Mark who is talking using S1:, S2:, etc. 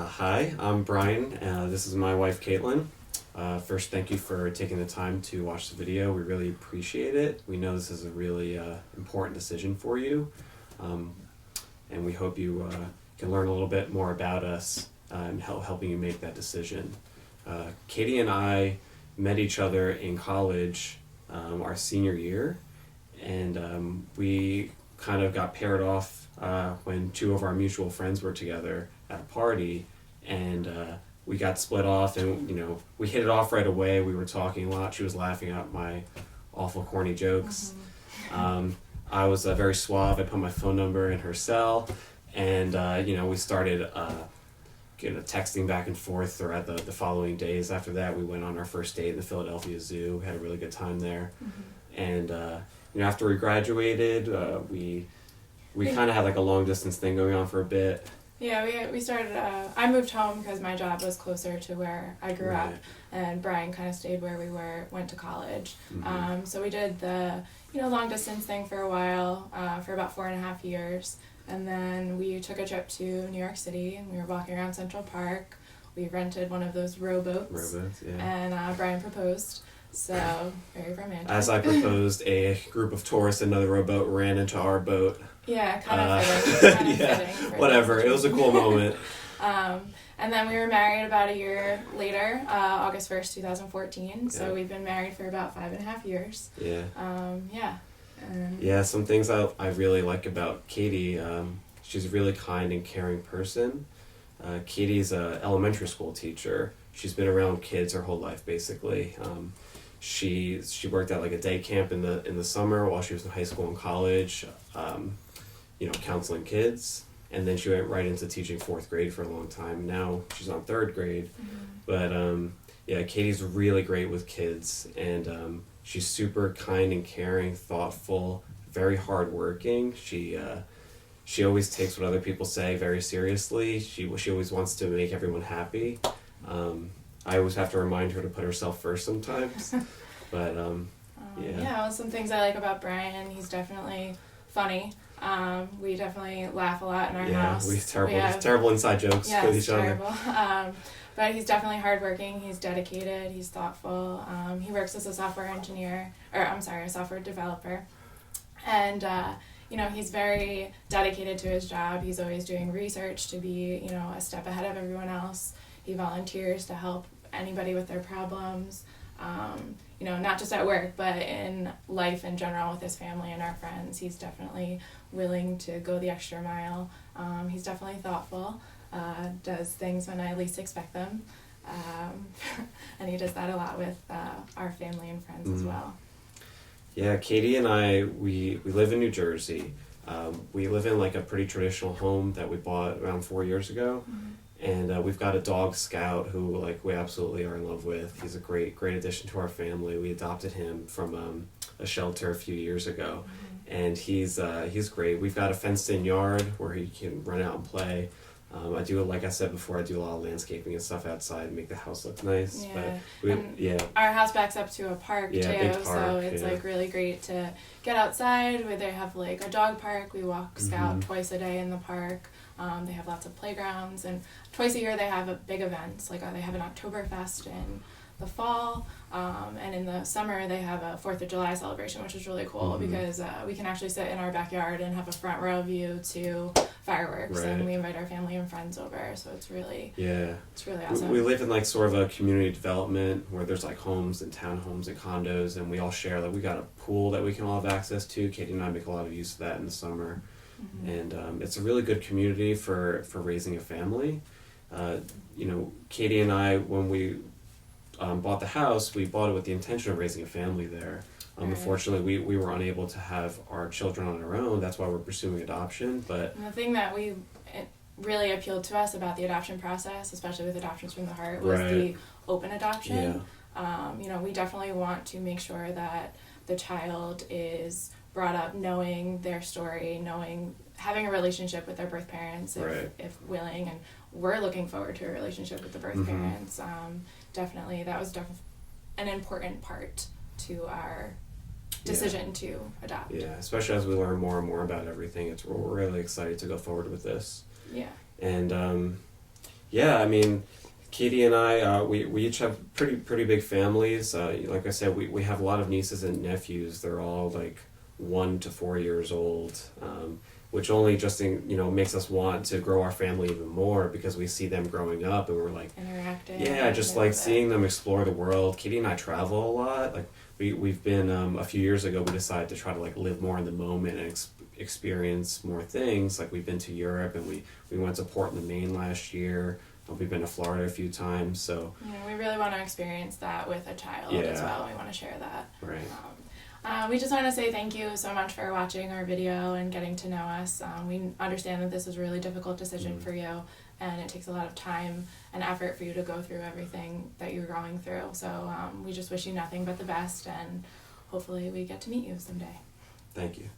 S1: Hi, I'm Brian. This is my wife, Kaitlyn. First, thank you for taking the time to watch the video. We really appreciate it. We know this is a really important decision for you, and we hope you can learn a little bit more about us and helping you make that decision. Katie and I met each other in college our senior year, and we kind of got paired off when two of our mutual friends were together at a party, and we got split off, and we hit it off right away. We were talking a lot. She was laughing at my awful corny jokes. I was very suave. I put my phone number in her cell, and we started texting back and forth throughout the following days. After that, we went on our first date in the Philadelphia Zoo. Had a really good time there. And after we graduated, we kind of had like a long distance thing going on for a bit.
S2: Yeah, we started, I moved home because my job was closer to where I grew up, and Brian kind of stayed where we went to college. So we did the, long distance thing for a while, for about 4.5 years, and then we took a trip to New York City, and we were walking around Central Park. We rented one of those rowboats, and Brian proposed. So, very romantic.
S1: As I proposed, a group of tourists in another rowboat ran into our boat.
S2: Yeah, kind of fitting. Fitting
S1: whatever. It was a cool moment.
S2: And then we were married about a year later, August 1st, 2014. So we've been married for about 5.5 years.
S1: Some things I really like about Katie, she's a really kind and caring person. Katie's an elementary school teacher. She's been around kids her whole life, basically. She worked at like a day camp in the summer while she was in high school and college, counseling kids, and then she went right into teaching 4th grade for a long time. Now she's on 3rd grade, but Katie's really great with kids, and she's super kind and caring, thoughtful, very hardworking. She always takes what other people say very seriously. She always wants to make everyone happy. I always have to remind her to put herself first sometimes, but
S2: some things I like about Brian, he's definitely funny. We definitely laugh a lot in our house.
S1: We have terrible inside jokes with each other.
S2: But he's definitely hardworking, he's dedicated, he's thoughtful. He works as a software developer. And he's very dedicated to his job. He's always doing research to be, a step ahead of everyone else. He volunteers to help anybody with their problems, not just at work, but in life in general with his family and our friends. He's definitely willing to go the extra mile. He's definitely thoughtful, does things when I least expect them, and he does that a lot with our family and friends as well.
S1: Yeah, Katie and I, we live in New Jersey. We live in like a pretty traditional home that we bought around 4 years ago. And we've got a dog, Scout, who we absolutely are in love with. He's a great addition to our family. We adopted him from a shelter a few years ago, and he's great. We've got a fenced-in yard where he can run out and play. I do, like I said before, I do a lot of landscaping and stuff outside, make the house look nice.
S2: Our house backs up to a park too,
S1: big park,
S2: so it's really great to get outside. Where they have a dog park. We walk Scout twice a day in the park. They have lots of playgrounds, and twice a year they have big events. They have an Oktoberfest in the fall, and in the summer they have a 4th of July celebration, which is really cool because we can actually sit in our backyard and have a front row view to fireworks, and we invite our family and friends over, so it's really awesome.
S1: We live in sort of a community development where there's homes and townhomes and condos, and we all share we got a pool that we can all have access to. Katie and I make a lot of use of that in the summer. And it's a really good community for raising a family. Katie and I, when we bought the house, we bought it with the intention of raising a family there. Unfortunately, we were unable to have our children on our own. That's why we're pursuing adoption. But
S2: the thing that really appealed to us about the adoption process, especially with Adoptions from the Heart, was the open adoption. We definitely want to make sure that the child is brought up knowing their story, having a relationship with their birth parents if willing, and we're looking forward to a relationship with the birth parents. Definitely, that was an important part to our decision to adopt.
S1: Yeah, especially as we learn more and more about everything. We're really excited to go forward with this.
S2: Yeah.
S1: And Yeah, I mean, Katie and I, we each have pretty big families. Like I said, we have a lot of nieces and nephews. They're all like 1 to 4 years old, which only just makes us want to grow our family even more because we see them growing up and we're like,
S2: Interactive.
S1: yeah, just like seeing them explore the world. Katie and I travel a lot. Like we've been a few years ago, we decided to try to like live more in the moment and experience more things. Like we've been to Europe and we went to Portland, Maine last year. We've been to Florida a few times, so
S2: we really want to experience that with a child as well. We want to share that.
S1: Right.
S2: We just want to say thank you so much for watching our video and getting to know us. We understand that this is a really difficult decision for you, and it takes a lot of time and effort for you to go through everything that you're going through. So we just wish you nothing but the best, and hopefully we get to meet you someday.
S1: Thank you.